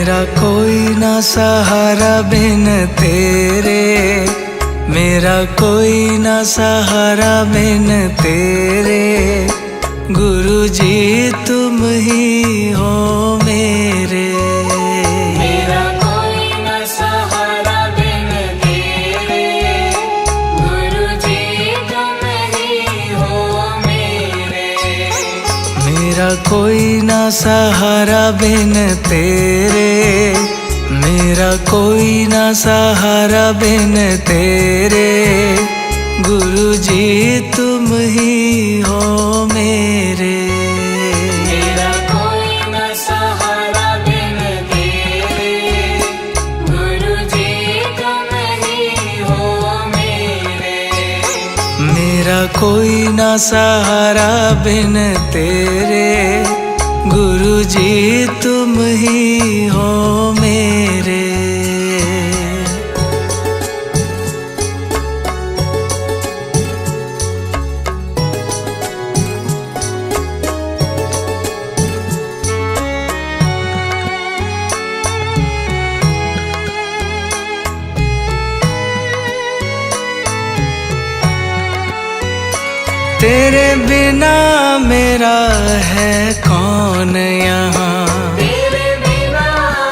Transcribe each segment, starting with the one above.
मेरा कोई ना सहारा बिन तेरे, मेरा कोई ना सहारा बिन तेरे। गुरु जी तुम ही हो मेरे। मेरा कोई न सहारा बिन तेरे, गुरु जी तुम ही हो मेरे। मेरा कोई ना सहारा बिन तेरे, मेरा कोई ना सहारा बिन तेरे। गुरु जी तुम ही हो मेरे। मेरा कोई न सहारा बिन तेरे, गुरु जी तुम ही हो मेरे। मेरा कोई ना सहारा बिन तेरे, गुरु जी तुम ही हो मेरे। तेरे बिना मेरा है कौन यहाँ, तेरे बिना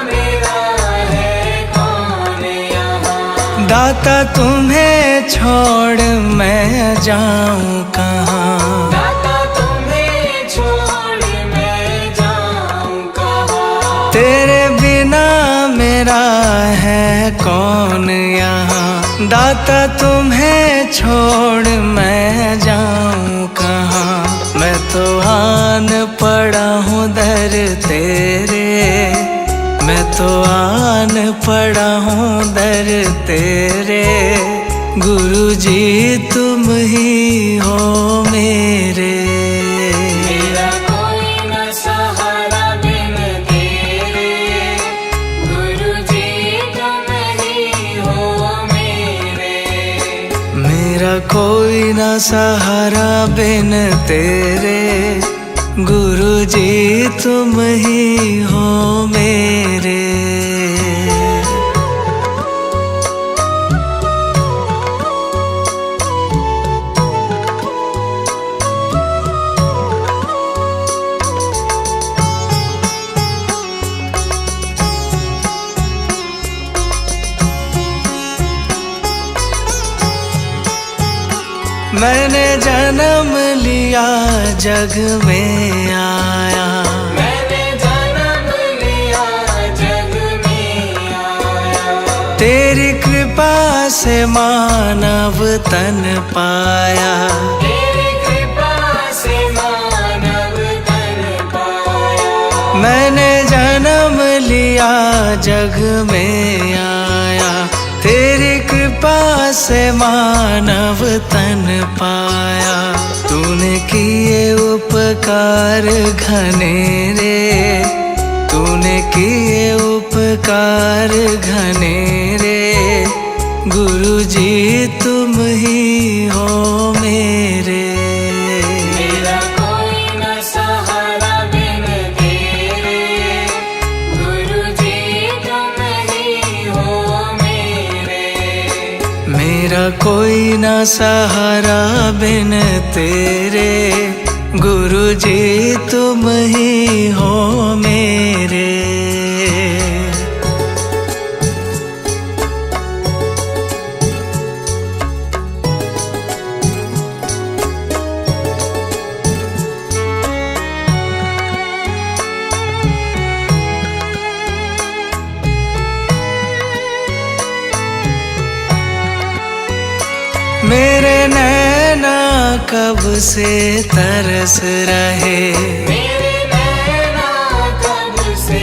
मेरा है कौन यहाँ। दाता तुम्हें छोड़ मैं जाऊँ कहाँ। दाता तुम्हें छोड़ मैं जाऊँ कहाँ। तेरे बिना मेरा है कौन यहाँ, दाता तुम्हें छोड़ मैं जाऊँ कहाँ। मैं तो आन पड़ा हूँ दर तेरे, मैं तो आन पड़ा हूँ दर तेरे। गुरु जी तुम ही हो मेरे। मेरा कोई न सहारा बिन तेरे, गुरु जी तुम ही हो मेरे। मेरा कोई ना सहारा बिन तेरे, गुरु जी तुम ही हो मेरे। मैंने जन्म लिया जग में आया, मैंने जन्म लिया जग में आया। तेरी कृपा से मानव तन पाया। तेरी कृपा से मानव तन पाया। मैंने जन्म लिया जग में आया, तेरी कृपा से मानव तन पाया। तूने किए उपकार घनेरे, तूने किए उपकार घनेरे। गुरु जी तुम ही हो मेरे। मेरा कोई न सहारा बिन तेरे, गुरु जी तुम ही हो मेरे। मेरा कोई ना सहारा बिन तेरे, गुरु जी तुम ही हो मेरे। मेरे नैना कब से तरस रहे, मेरे नैना कब से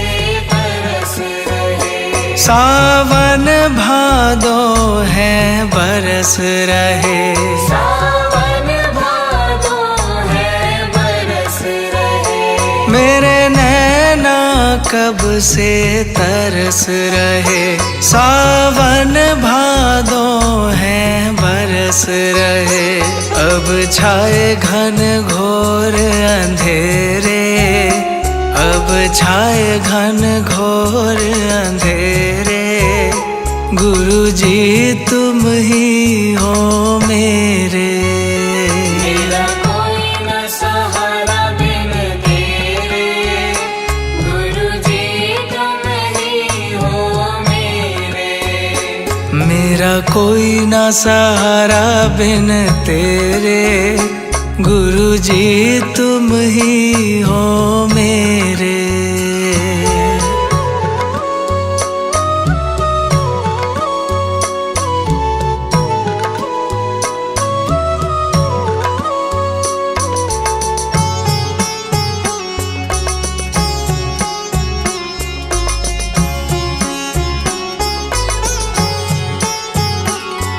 तरस रहे। सावन भादो है बरस रहे। सावन भादो है बरस रहे। मेरे नैना कब से तरस रहे, सावन भादो है बरस रहे। अब छाए घन घोर अंधेरे, अब छाए घन घोर घोर अंधेरे, गुरु जी तुम ही हो मेरे। मेरा कोई न सहारा बिन तेरे, गुरु जी तुम ही हो मेरे। मेरा कोई ना सहारा बिन तेरे, गुरु जी तुम ही हो मेरे।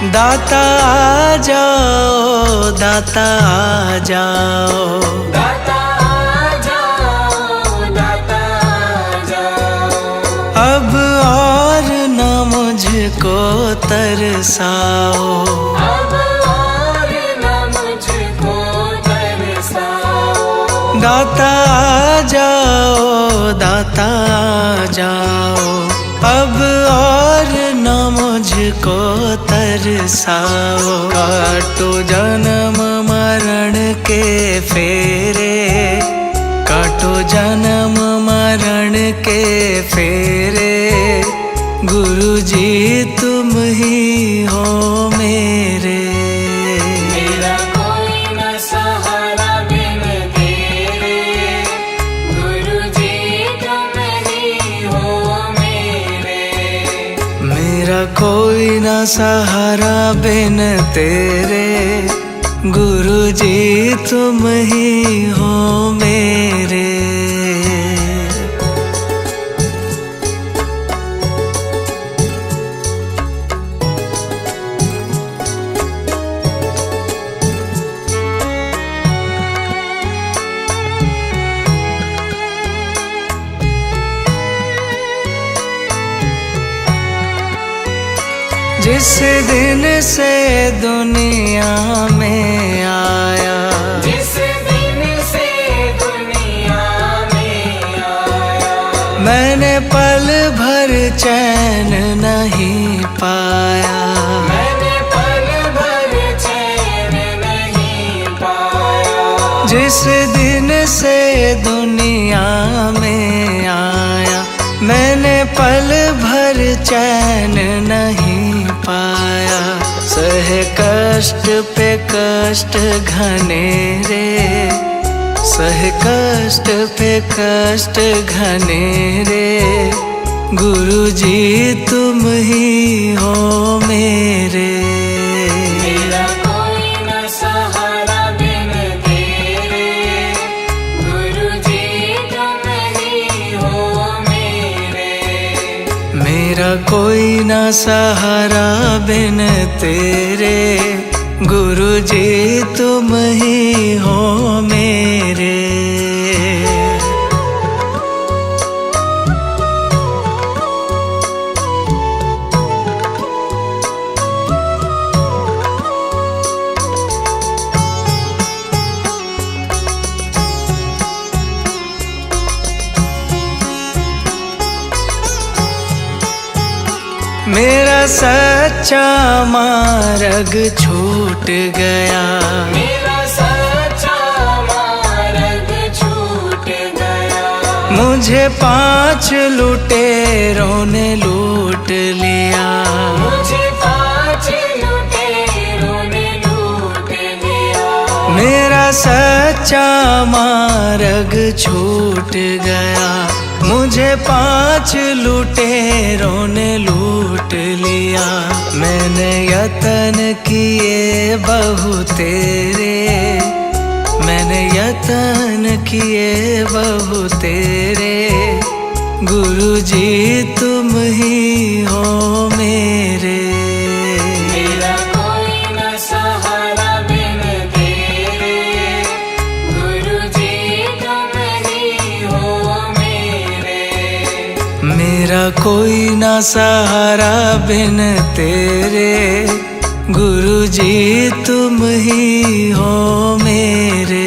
दाता आ जाओ, दाता आ जाओ, दाता आ जाओ, दाता आ जाओ। अब और न मुझको तरसाओ, अब और न मुझको तरसाओ। दाता आ जाओ, दाता आ जाओ, अब और न मुझको तरसाओ। काटो जन्म मरण के फेरे, काटो जन्म मरण के फेरे, गुरु जी तुम ही हो मेरे। मेरा कोई न सहारा बिन तेरे, गुरु जी तुम ही हो मेरे। मेरा कोई ना सहारा बिन तेरे, गुरु जी तुम ही हो मेरे। जिस दिन से दुनिया में आया, जिस दिन से दुनिया में आया, मैंने पल भर चैन नहीं पाया। मैंने पल भर चैन नहीं पाया। जिस दिन से दुनिया में आया, मैंने पल भर चैन नहीं पाया। सहे कष्ट पे कष्ट घनेरे, सहे कष्ट पे कष्ट घनेरे, गुरु जी तुम ही हो मेरे। मेरा कोई न सहारा बिन तेरे, गुरु जी तुम ही हो मेरे। मेरा कोई ना सहारा बिन तेरे, गुरु जी तुम ही हो मेरे। मेरा सच्चा मार्ग छूट गया, मेरा सच्चा मार्ग छूट गया। मुझे 5 लुटेरों ने लूट लिया। मुझे 5 लुटेरों ने लूट लिया। मेरा सच्चा मार्ग छूट गया, मुझे 5 लुटेरों ने लूट लिया। मैंने यतन किए बहु तेरे, मैंने यतन किए बहु तेरे, गुरु जी तुम ही हो मेरे। मेरा कोई न सहारा बिन तेरे, गुरु जी तुम ही हो मेरे। मेरा कोई ना सहारा बिन तेरे, गुरु जी तुम ही हो मेरे।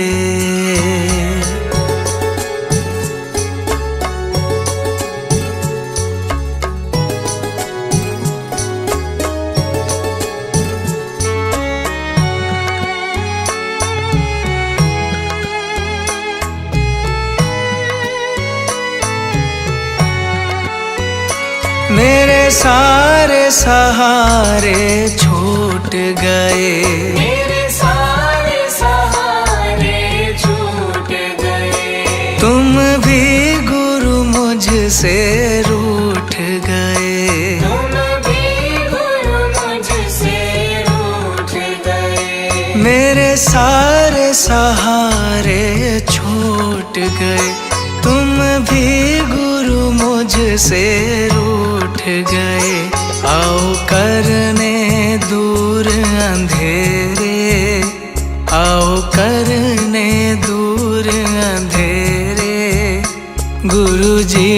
मेरे सारे सहारे छूट गए, मेरे सारे सहारे छूट गए। तुम भी गुरु मुझसे रूठ गए, तुम भी गुरु मुझसे रूठ गए। मेरे सारे सहारे छूट गए, तुम भी गुरु मुझसे रूठ गए। आओ करने दूर अंधेरे, आओ करने दूर अंधेरे, गुरु जी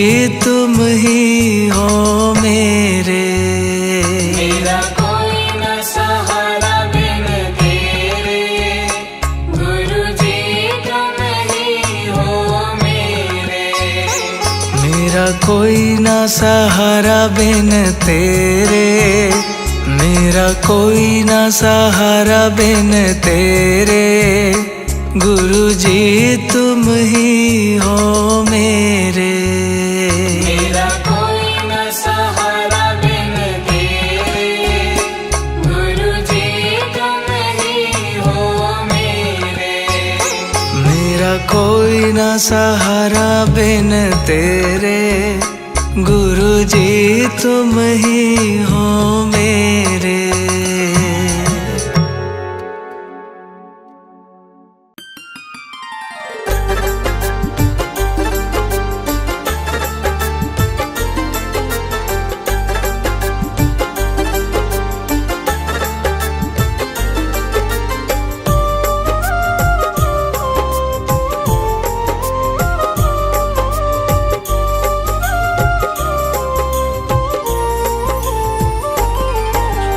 तुम ही हो मेरे। मेरा कोई न सहारा बिन तेरे, गुरु जी तुम ही हो मेरे। मेरा कोई ना सहारा बिन तेरे, मेरा कोई ना सहारा बिन तेरे, गुरु जी तुम ही हो मेरे। मेरा कोई न सहारा बिन तेरे, गुरु जी तुम ही हो मेरे। मेरा कोई ना सहारा बिन तेरे, गुरु जी तुम ही हो मेरे।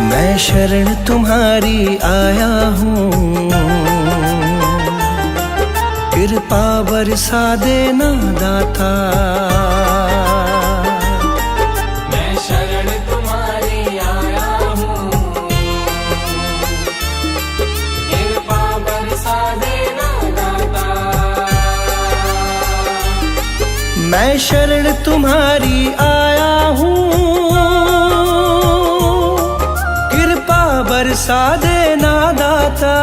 मैं शरण तुम्हारी आया हूँ, कृपा बरसा देना दाता। मैं शरण तुम्हारी आया हूँ, कृपा बरसा देना दाता। मैं शरण तुम्हारी आया हूँ, कृपा बरसा देना दाता।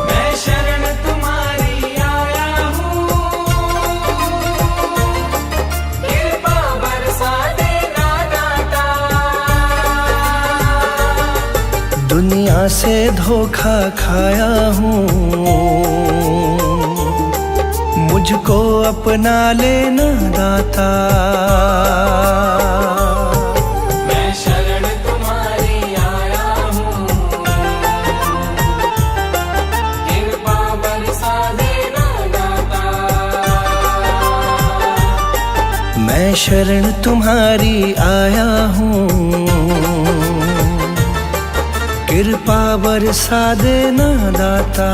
मैं शरण तुम्हारी आया हूँ, कृपा बरसा देना दाता। दुनिया से धोखा खाया हूँ, मुझको अपना लेना दाता। मैं शरण तुम्हारी आया हूँ, कृपा बरसा देना दाता। मैं शरण तुम्हारी आया हूँ, कृपा बरसा देना दाता।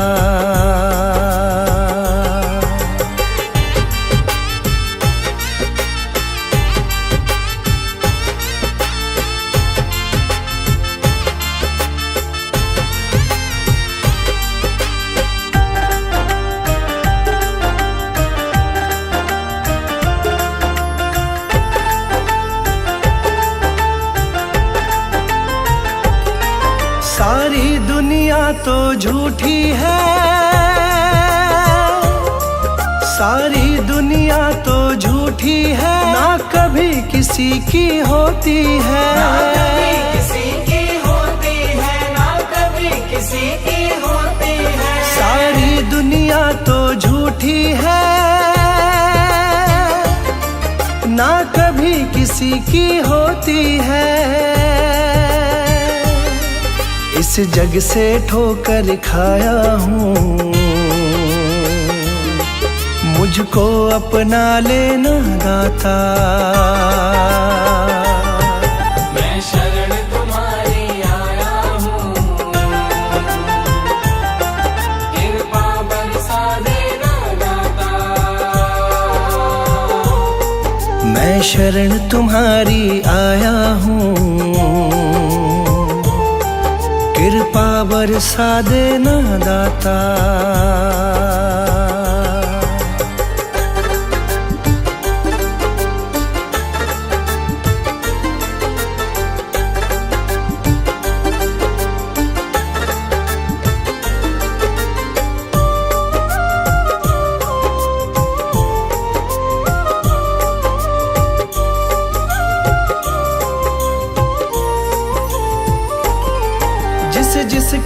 सारी दुनिया तो झूठी है, सारी दुनिया तो झूठी है, ना कभी किसी की होती है। ना कभी किसी की होती है, ना कभी किसी की होती है। सारी दुनिया तो झूठी है, ना कभी किसी की होती है। इस जग से ठोकर खाया हूँ, मुझको अपना लेना दाता। मैं शरण तुम्हारी आया हूँ, कृपा बरसा देना दाता। मैं शरण तुम्हारी आया हूँ, कृपा बरसा देना दाता।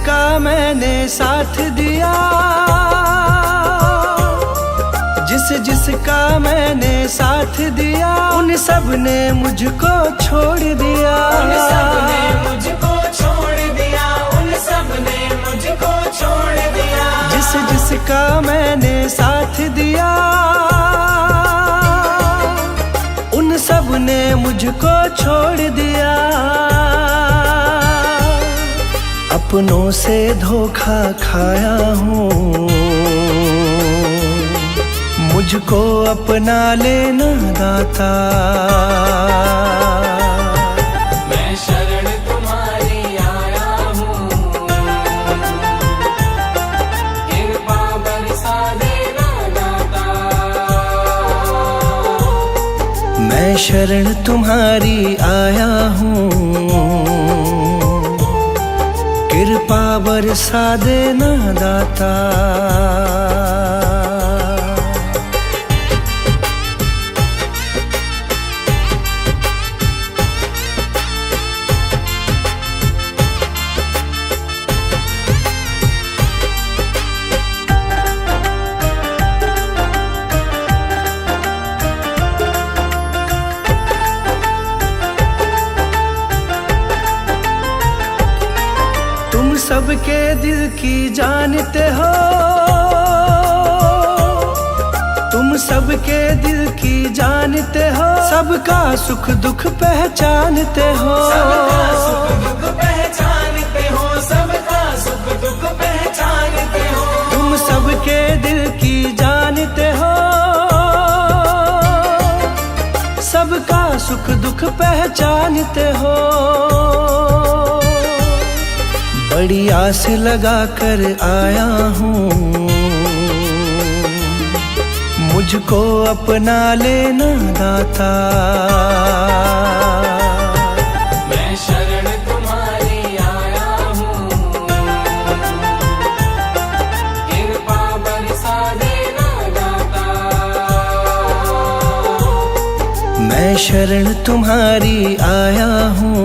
जिसका मैंने साथ दिया, जिसका मैंने साथ दिया, उन सब ने मुझको छोड़ दिया। उन सब ने मुझको छोड़ दिया, उन सब ने मुझको छोड़ दिया। जिसका मैंने साथ दिया, उन सब ने मुझको छोड़ दिया। अपनों से धोखा खाया हूँ, मुझको अपना लेना दाता। मैं शरण तुम्हारी आया हूँ, कृपा बरसा देना दाता। मैं शरण तुम्हारी आया हूँ, कृपा बरसा देना दाता। तुम सबके दिल की जानते हो, तुम सबके दिल की जानते हो, सबका सुख दुख पहचानते हो। सबका सुख दुख पहचानते हो, सबका सुख दुख पहचानते हो। तुम सबके दिल की जानते हो, सबका सुख दुख पहचानते हो। बड़ी आस लगा कर आया हूँ, मुझको अपना लेना दाता। मैं शरण तुम्हारी आया हूँ, कृपा बरसा देना दाता। मैं शरण तुम्हारी आया हूँ,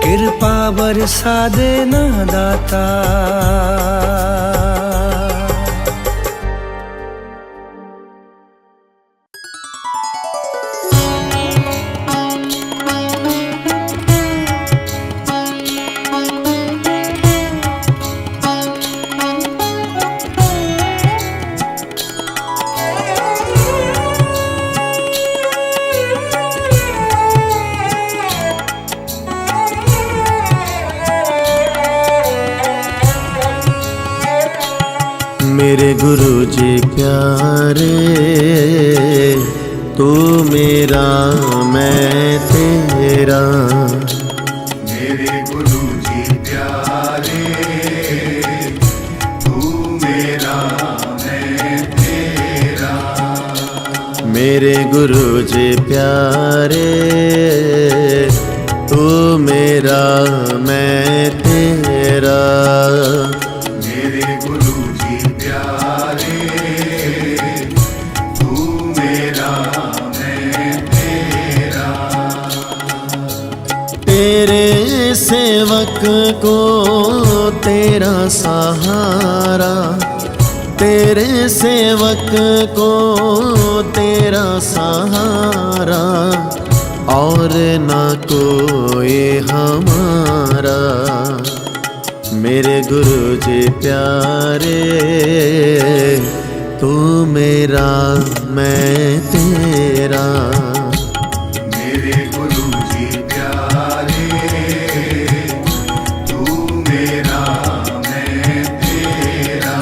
कृपा बरसा देना दाता। मेरे गुरु जी प्यारे, तू मेरा मैं तेरा। मेरे गुरु जी प्यारे, तू मेरा मैं तेरा। मेरे गुरु जी प्यारे, तू मेरा मैं तेरा। मेरे गुरु जी प्यारे, तू मेरा मैं तेरा। तेरे सेवक को तेरा सहारा, तेरे सेवक को तेरा सहारा, और ना कोई हमारा। मेरे गुरु जी प्यारे, तू मेरा मैं तेरा। मेरे गुरु जी प्यारे, तू मेरा मैं तेरा।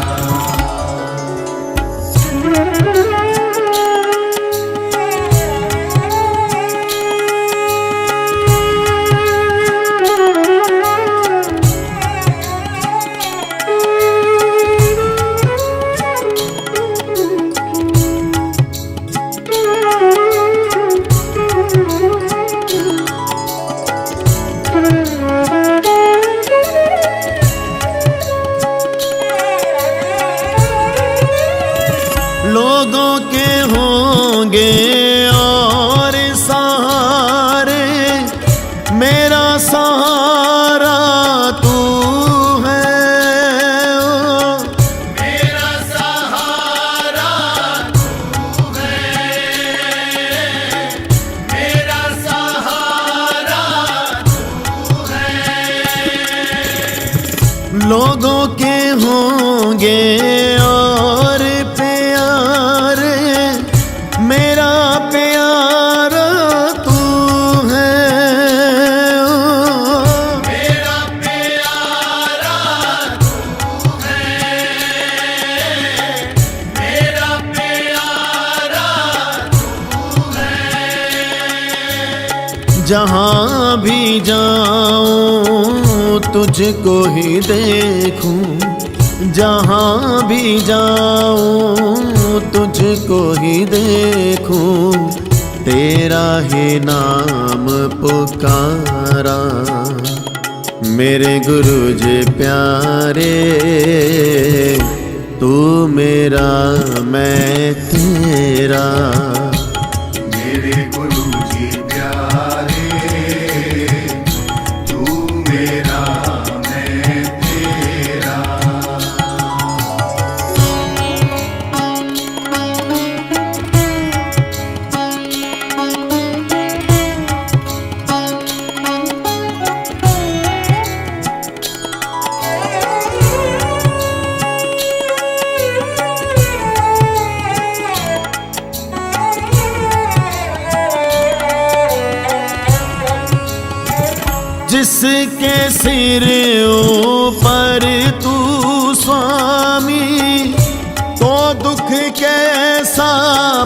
लोगों के होंगे और प्यारे, मेरा प्यारा तू है। मेरा प्यारा तू है, मेरा प्यारा तू है। जहाँ भी जाऊं तुझको ही देखूं, जहाँ भी जाऊं तुझको ही देखूं, तेरा ही नाम पुकारा। मेरे गुरु जी प्यारे, तू मेरा मैं तेरा। मेरे गुरु जी प्यारे, तू मेरा मैं तेरा। जिसके सिर ऊपर तू स्वामी, तो दुख कैसा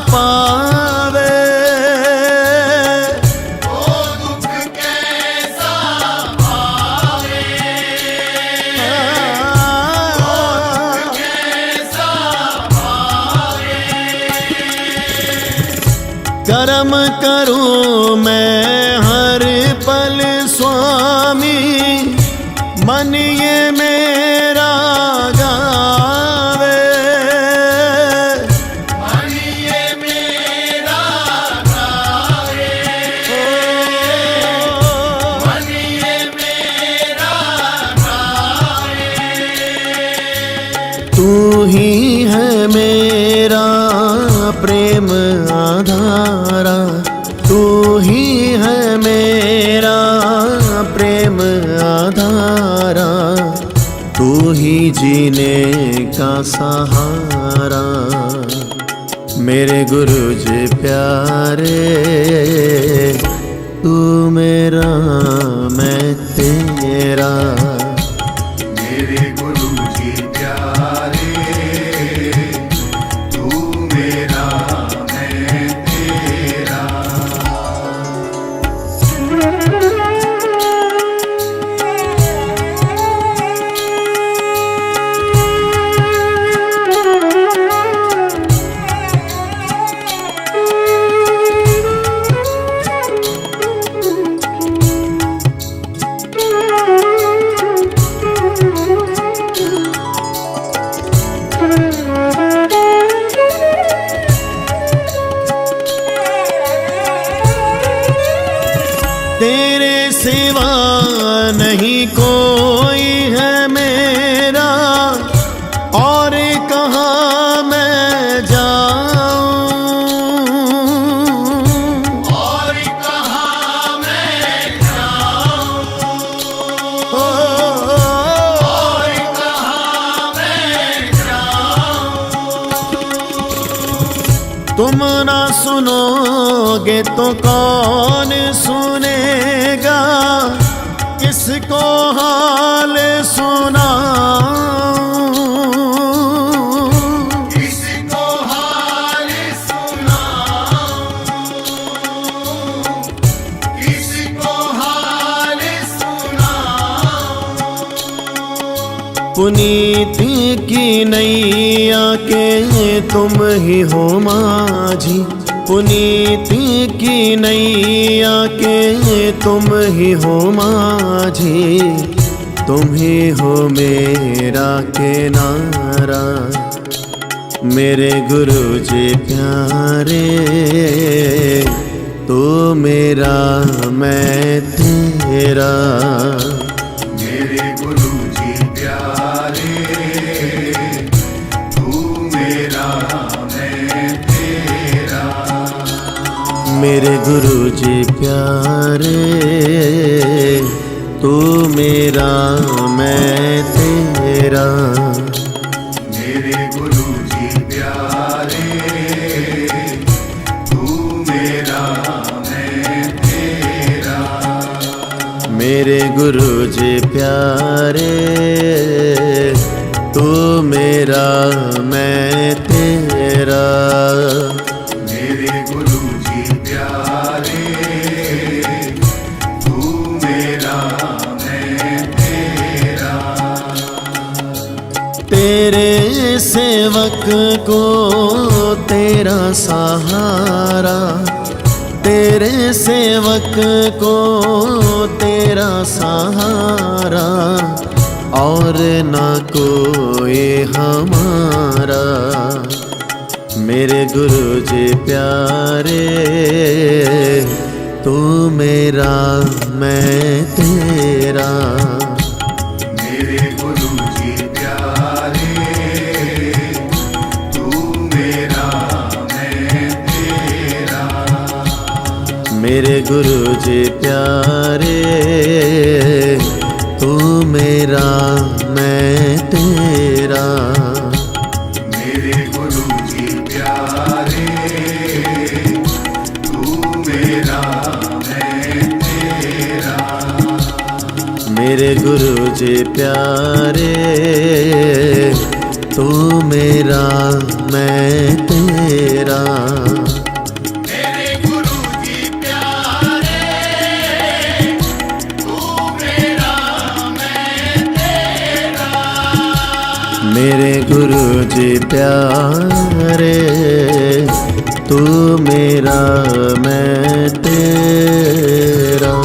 पावे। ओ दुख कैसा पावे, कैसा पावे। कर्म करूं मैं हर पल स्वामी, मन ये मेरा गावे। मन ये मेरा गावे, मन ये मेरा गावे। तू ही है मेरा प्रेम आधारा, तू ही है मेरा प्रेम आधारा, तू ही जीने का सहारा। मेरे गुरु जी प्यारे, तू मेरा मैं तेरा। मेरे गुरु जी प्यारे, तू मेरा मैं तेरा। तेरे सिवा नहीं कोई है मेरा, और कहाँ मैं जाऊं। और कहाँ मैं जाऊं, और कहाँ मैं जाऊं। तुम ना सुनोगे तो कौन सुनेगा, किसको हाल सुनाऊं। किसको हाल सुनाऊं, किसको हाल सुनाऊं। पुनीति की नैया के तुम ही हो माझी, पुनीति की नैया के तुम ही हो माझी, तुम ही हो मेरा किनारा। मेरे गुरु जी प्यारे, तू मेरा मैं तेरा। मेरे गुरु जी प्यारे, तू मेरा मैं तेरा। मेरे गुरु जी प्यारे, तू मेरा मैं तेरा। मेरे गुरु जी प्यारे, तू मेरा मैं तेरा। मेरे गुरु जी प्यारे, तू मेरा मैं तेरा। मेरे गुरु जी प्यारे, तू मेरा मैं तेरा। तेरे सेवक को तेरा सहारा, तेरे सेवक को तेरा सहारा, और ना कोई हमारा। मेरे गुरु जी प्यारे, तू मेरा मैं तेरा। मेरे गुरु जी प्यारे, तू मेरा मैं तेरा। मेरे गुरु जी प्यारे, तू मेरा मैं तेरा। मेरे गुरु जी प्यारे, तू मेरा मैं तेरा। मेरे गुरु जी प्यारे, तू मेरा मैं तेरा। मेरे गुरु जी प्यारे, तू मेरा मैं तेरा। मेरे गुरु जी प्यारे, तू मेरा मैं तेरा।